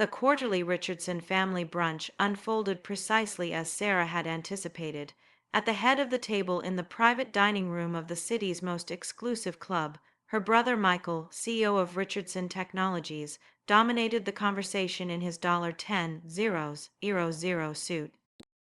The quarterly Richardson family brunch unfolded precisely as Sarah had anticipated. At the head of the table in the private dining room of the city's most exclusive club, her brother Michael, CEO of Richardson Technologies, dominated the conversation in his $10,000 suit.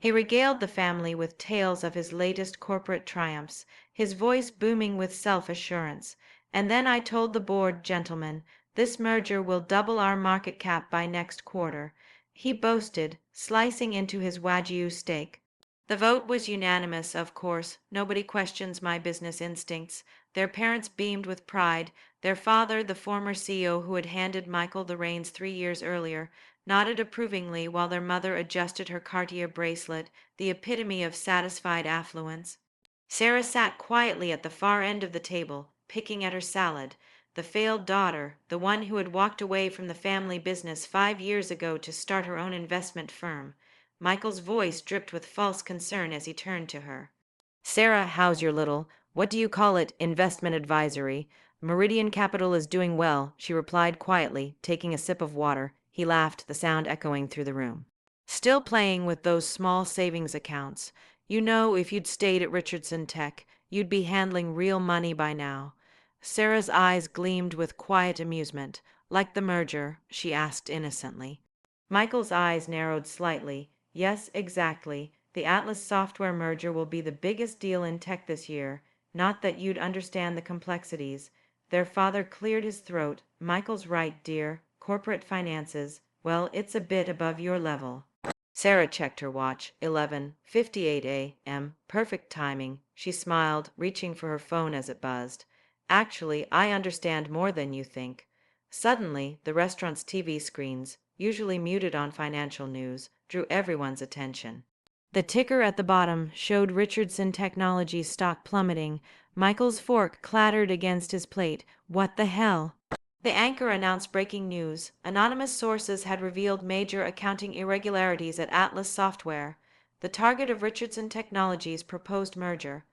He regaled the family with tales of his latest corporate triumphs, his voice booming with self-assurance. And then I told the board, gentlemen, this merger will double our market cap by next quarter, he boasted, slicing into his Wagyu steak. The vote was unanimous, of course. Nobody questions my business instincts. Their parents beamed with pride. Their father, the former CEO who had handed Michael the reins 3 years earlier, nodded approvingly while their mother adjusted her Cartier bracelet, the epitome of satisfied affluence. Sarah sat quietly at the far end of the table, picking at her salad. The failed daughter, the one who had walked away from the family business 5 years ago to start her own investment firm. Michael's voice dripped with false concern as he turned to her. Sarah, how's your little, what do you call it, investment advisory? Meridian Capital is doing well, she replied quietly, taking a sip of water. He laughed, the sound echoing through the room. Still playing with those small savings accounts. You know, if you'd stayed at Richardson Tech, you'd be handling real money by now. Sarah's eyes gleamed with quiet amusement. Like the merger? She asked innocently. Michael's eyes narrowed slightly. Yes, exactly. The Atlas Software merger will be the biggest deal in tech this year. Not that you'd understand the complexities. Their father cleared his throat. Michael's right, dear. Corporate finances. Well, it's a bit above your level. Sarah checked her watch. 11:58 a.m. Perfect timing. She smiled, reaching for her phone as it buzzed. Actually, I understand more than you think. Suddenly, the restaurant's TV screens, usually muted on financial news, drew everyone's attention. The ticker at the bottom showed Richardson Technologies stock plummeting. Michael's fork clattered against his plate. What the hell? The anchor announced breaking news. Anonymous sources had revealed major accounting irregularities at Atlas Software, the target of Richardson Technologies' proposed merger.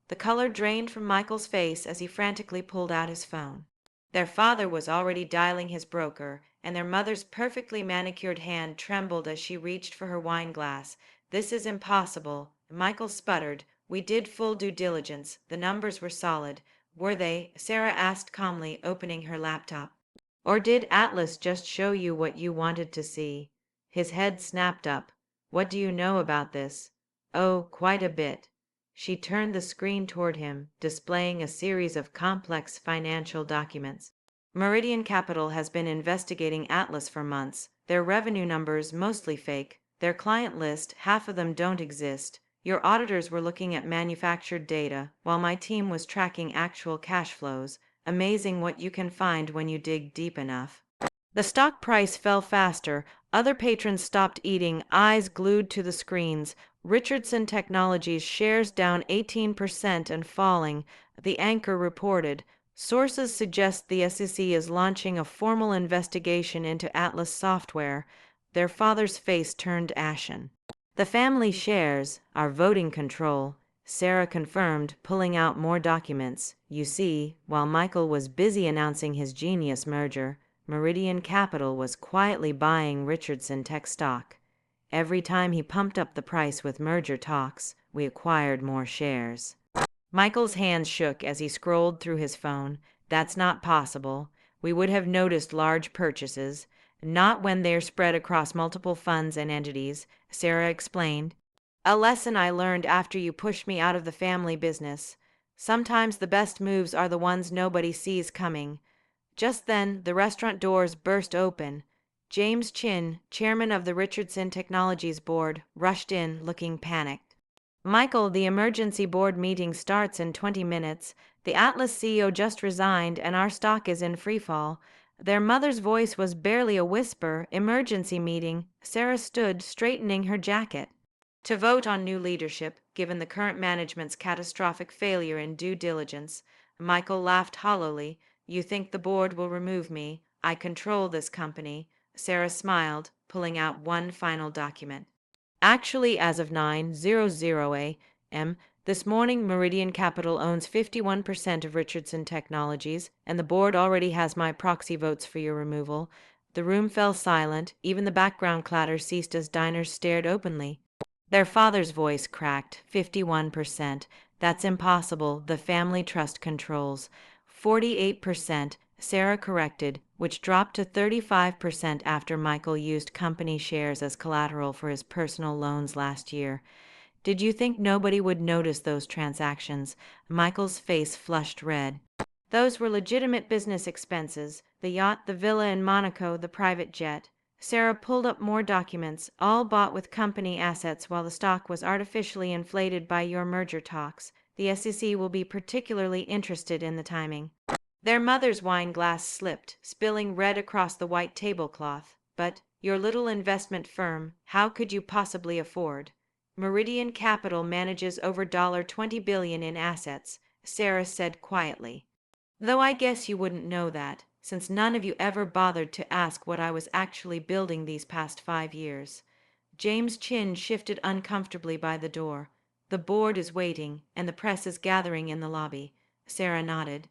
The color drained from Michael's face as he frantically pulled out his phone. Their father was already dialing his broker, and their mother's perfectly manicured hand trembled as she reached for her wine glass. This is impossible. Michael sputtered. We did full due diligence. The numbers were solid. Were they? Sarah asked calmly, opening her laptop. Or did Atlas just show you what you wanted to see? His head snapped up. What do you know about this? Oh, quite a bit. She turned the screen toward him, displaying a series of complex financial documents. Meridian Capital has been investigating Atlas for months. Their revenue numbers, mostly fake. Their client list, half of them don't exist. Your auditors were looking at manufactured data, while my team was tracking actual cash flows. Amazing what you can find when you dig deep enough. The stock price fell faster. Other patrons stopped eating, eyes glued to the screens. Richardson Technologies shares down 18% and falling, the anchor reported. Sources suggest the SEC is launching a formal investigation into Atlas Software. Their father's face turned ashen. The family shares are voting control, Sarah confirmed, pulling out more documents. You see, while Michael was busy announcing his genius merger, Meridian Capital was quietly buying Richardson Tech stock. Every time he pumped up the price with merger talks, we acquired more shares. Michael's hands shook as he scrolled through his phone. That's not possible. We would have noticed large purchases. Not when they're spread across multiple funds and entities, Sarah explained. A lesson I learned after you pushed me out of the family business. Sometimes the best moves are the ones nobody sees coming. Just then, the restaurant doors burst open. James Chin, chairman of the Richardson Technologies board, rushed in, looking panicked. Michael, the emergency board meeting starts in 20 minutes. The Atlas CEO just resigned, and our stock is in freefall. Their mother's voice was barely a whisper. Emergency meeting. Sarah stood, straightening her jacket. To vote on new leadership, given the current management's catastrophic failure in due diligence. Michael laughed hollowly. You think the board will remove me? I control this company. Sarah smiled, pulling out one final document. Actually, as of 9:00 a.m. this morning, Meridian Capital owns 51% of Richardson Technologies, and the board already has my proxy votes for your removal. The room fell silent, even the background clatter ceased as diners stared openly. Their father's voice cracked. 51%. That's impossible, the family trust controls. 48%, Sarah corrected, which dropped to 35% after Michael used company shares as collateral for his personal loans last year. Did you think nobody would notice those transactions? Michael's face flushed red. Those were legitimate business expenses: the yacht, the villa in Monaco, the private jet. Sarah pulled up more documents, all bought with company assets while the stock was artificially inflated by your merger talks. The SEC will be particularly interested in the timing. Their mother's wine glass slipped, spilling red across the white tablecloth. But your little investment firm, how could you possibly afford? Meridian Capital manages over $20 billion in assets, Sarah said quietly. Though I guess you wouldn't know that, since none of you ever bothered to ask what I was actually building these past 5 years. James' chin shifted uncomfortably by the door. The board is waiting, and the press is gathering in the lobby. Sarah nodded.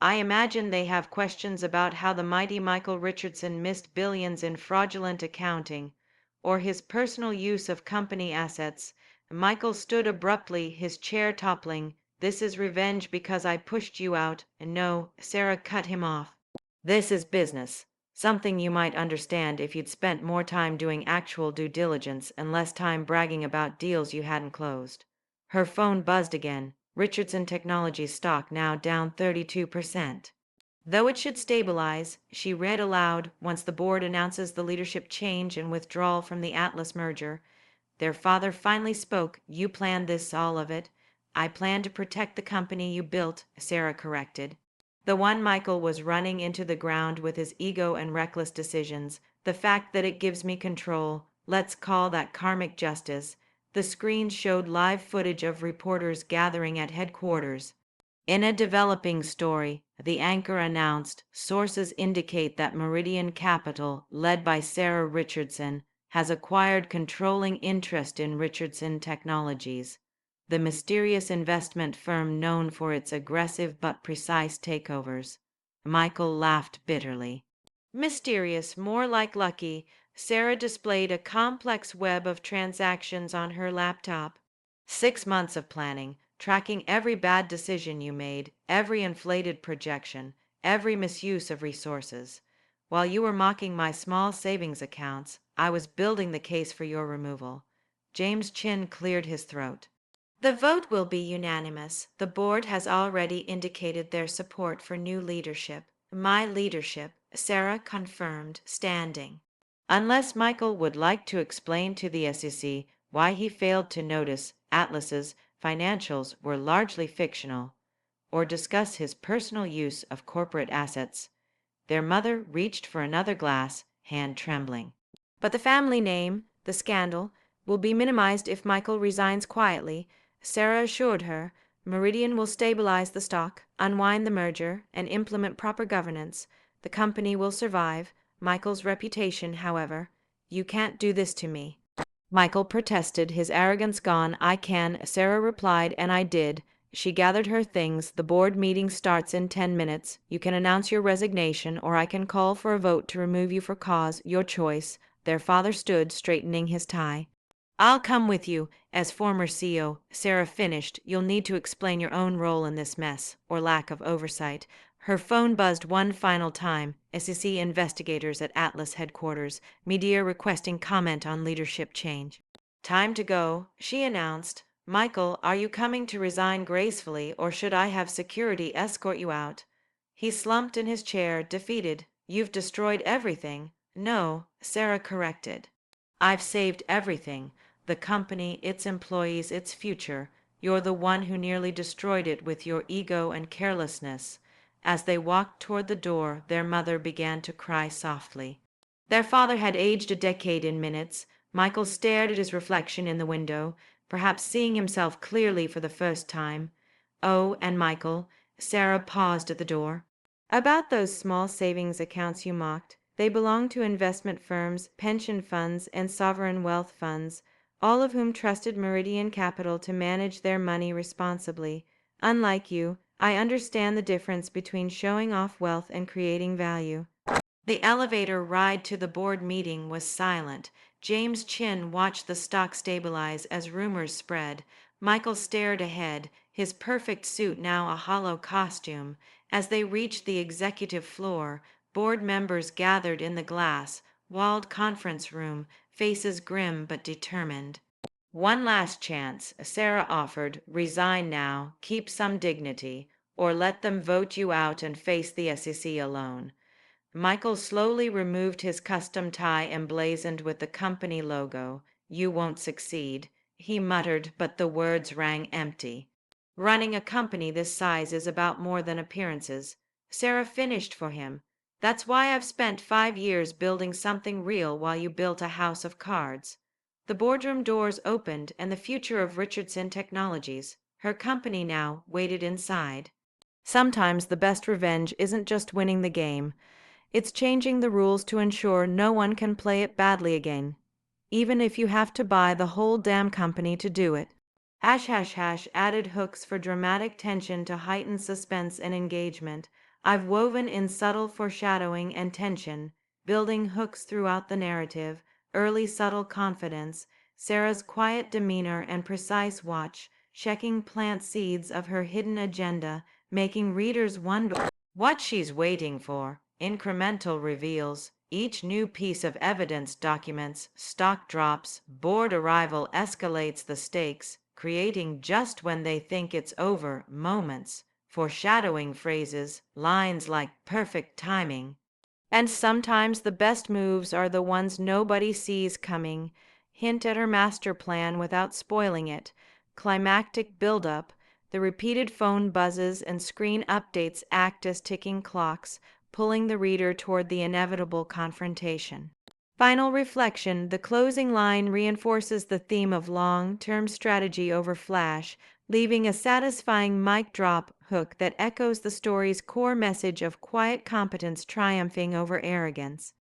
I imagine they have questions about how the mighty Michael Richardson missed billions in fraudulent accounting, or his personal use of company assets. Michael stood abruptly, his chair toppling. This is revenge because I pushed you out. No, Sarah cut him off. This is business. Something you might understand if you'd spent more time doing actual due diligence and less time bragging about deals you hadn't closed. Her phone buzzed again. Richardson Technologies stock now down 32%. Though it should stabilize, she read aloud, once the board announces the leadership change and withdrawal from the Atlas merger. Their father finally spoke. You planned this, all of it. I plan to protect the company you built, Sarah corrected. The one Michael was running into the ground with his ego and reckless decisions. The fact that it gives me control. Let's call that karmic justice. The screens showed live footage of reporters gathering at headquarters. In a developing story, the anchor announced, sources indicate that Meridian Capital, led by Sarah Richardson, has acquired controlling interest in Richardson Technologies, the mysterious investment firm known for its aggressive but precise takeovers. Michael laughed bitterly. Mysterious, more like lucky. Sarah displayed a complex web of transactions on her laptop. 6 months of planning, tracking every bad decision you made, every inflated projection, every misuse of resources. While you were mocking my small savings accounts, I was building the case for your removal. James' chin cleared his throat. The vote will be unanimous. The board has already indicated their support for new leadership. My leadership, Sarah confirmed, standing. Unless Michael would like to explain to the SEC why he failed to notice Atlas's financials were largely fictional, or discuss his personal use of corporate assets. Their mother reached for another glass, hand trembling. But the family name, the scandal, will be minimized if Michael resigns quietly, Sarah assured her. Meridian will stabilize the stock, unwind the merger, and implement proper governance. The company will survive. Michael's reputation, however. You can't do this to me. Michael protested, his arrogance gone. I can, Sarah replied, and I did. She gathered her things. The board meeting starts in 10 minutes. You can announce your resignation, or I can call for a vote to remove you for cause. Your choice. Their father stood, straightening his tie. I'll come with you. As former CEO, Sarah finished. You'll need to explain your own role in this mess, or lack of oversight. Her phone buzzed one final time. SEC investigators at Atlas headquarters. Media requesting comment on leadership change. Time to go, she announced. Michael, are you coming to resign gracefully, or should I have security escort you out? He slumped in his chair, defeated. You've destroyed everything. No, Sarah corrected. I've saved everything. The company, its employees, its future. You're the one who nearly destroyed it with your ego and carelessness. As they walked toward the door, their mother began to cry softly. Their father had aged a decade in minutes. Michael stared at his reflection in the window, perhaps seeing himself clearly for the first time. Oh, and Michael. Sarah paused at the door. About those small savings accounts you mocked. They belong to investment firms, pension funds, and sovereign wealth funds, all of whom trusted Meridian Capital to manage their money responsibly. Unlike you, I understand the difference between showing off wealth and creating value. The elevator ride to the board meeting was silent. James Chin watched the stock stabilize as rumors spread. Michael stared ahead, his perfect suit now a hollow costume. As they reached the executive floor, board members gathered in the glass-walled conference room, faces grim but determined. One last chance, Sarah offered. Resign now, keep some dignity, or let them vote you out and face the SEC alone. Michael slowly removed his custom tie emblazoned with the company logo. You won't succeed, he muttered, but the words rang empty. Running a company this size is about more than appearances. Sarah finished for him. That's why I've spent 5 years building something real while you built a house of cards. The boardroom doors opened and the future of Richardson Technologies, her company now, waited inside. Sometimes the best revenge isn't just winning the game. It's changing the rules to ensure no one can play it badly again, even if you have to buy the whole damn company to do it. Added hooks for dramatic tension to heighten suspense and engagement. I've woven in subtle foreshadowing and tension, building hooks throughout the narrative, early subtle confidence, Sarah's quiet demeanor and precise watch, checking plant seeds of her hidden agenda, making readers wonder what she's waiting for. Incremental reveals. Each new piece of evidence documents, stock drops, board arrival escalates the stakes, creating just when they think it's over moments, foreshadowing phrases, lines like perfect timing. And sometimes the best moves are the ones nobody sees coming. Hint at her master plan without spoiling it. Climactic buildup. The repeated phone buzzes and screen updates act as ticking clocks, pulling the reader toward the inevitable confrontation. Final reflection. The closing line reinforces the theme of long-term strategy over flash, leaving a satisfying mic drop hook that echoes the story's core message of quiet competence triumphing over arrogance.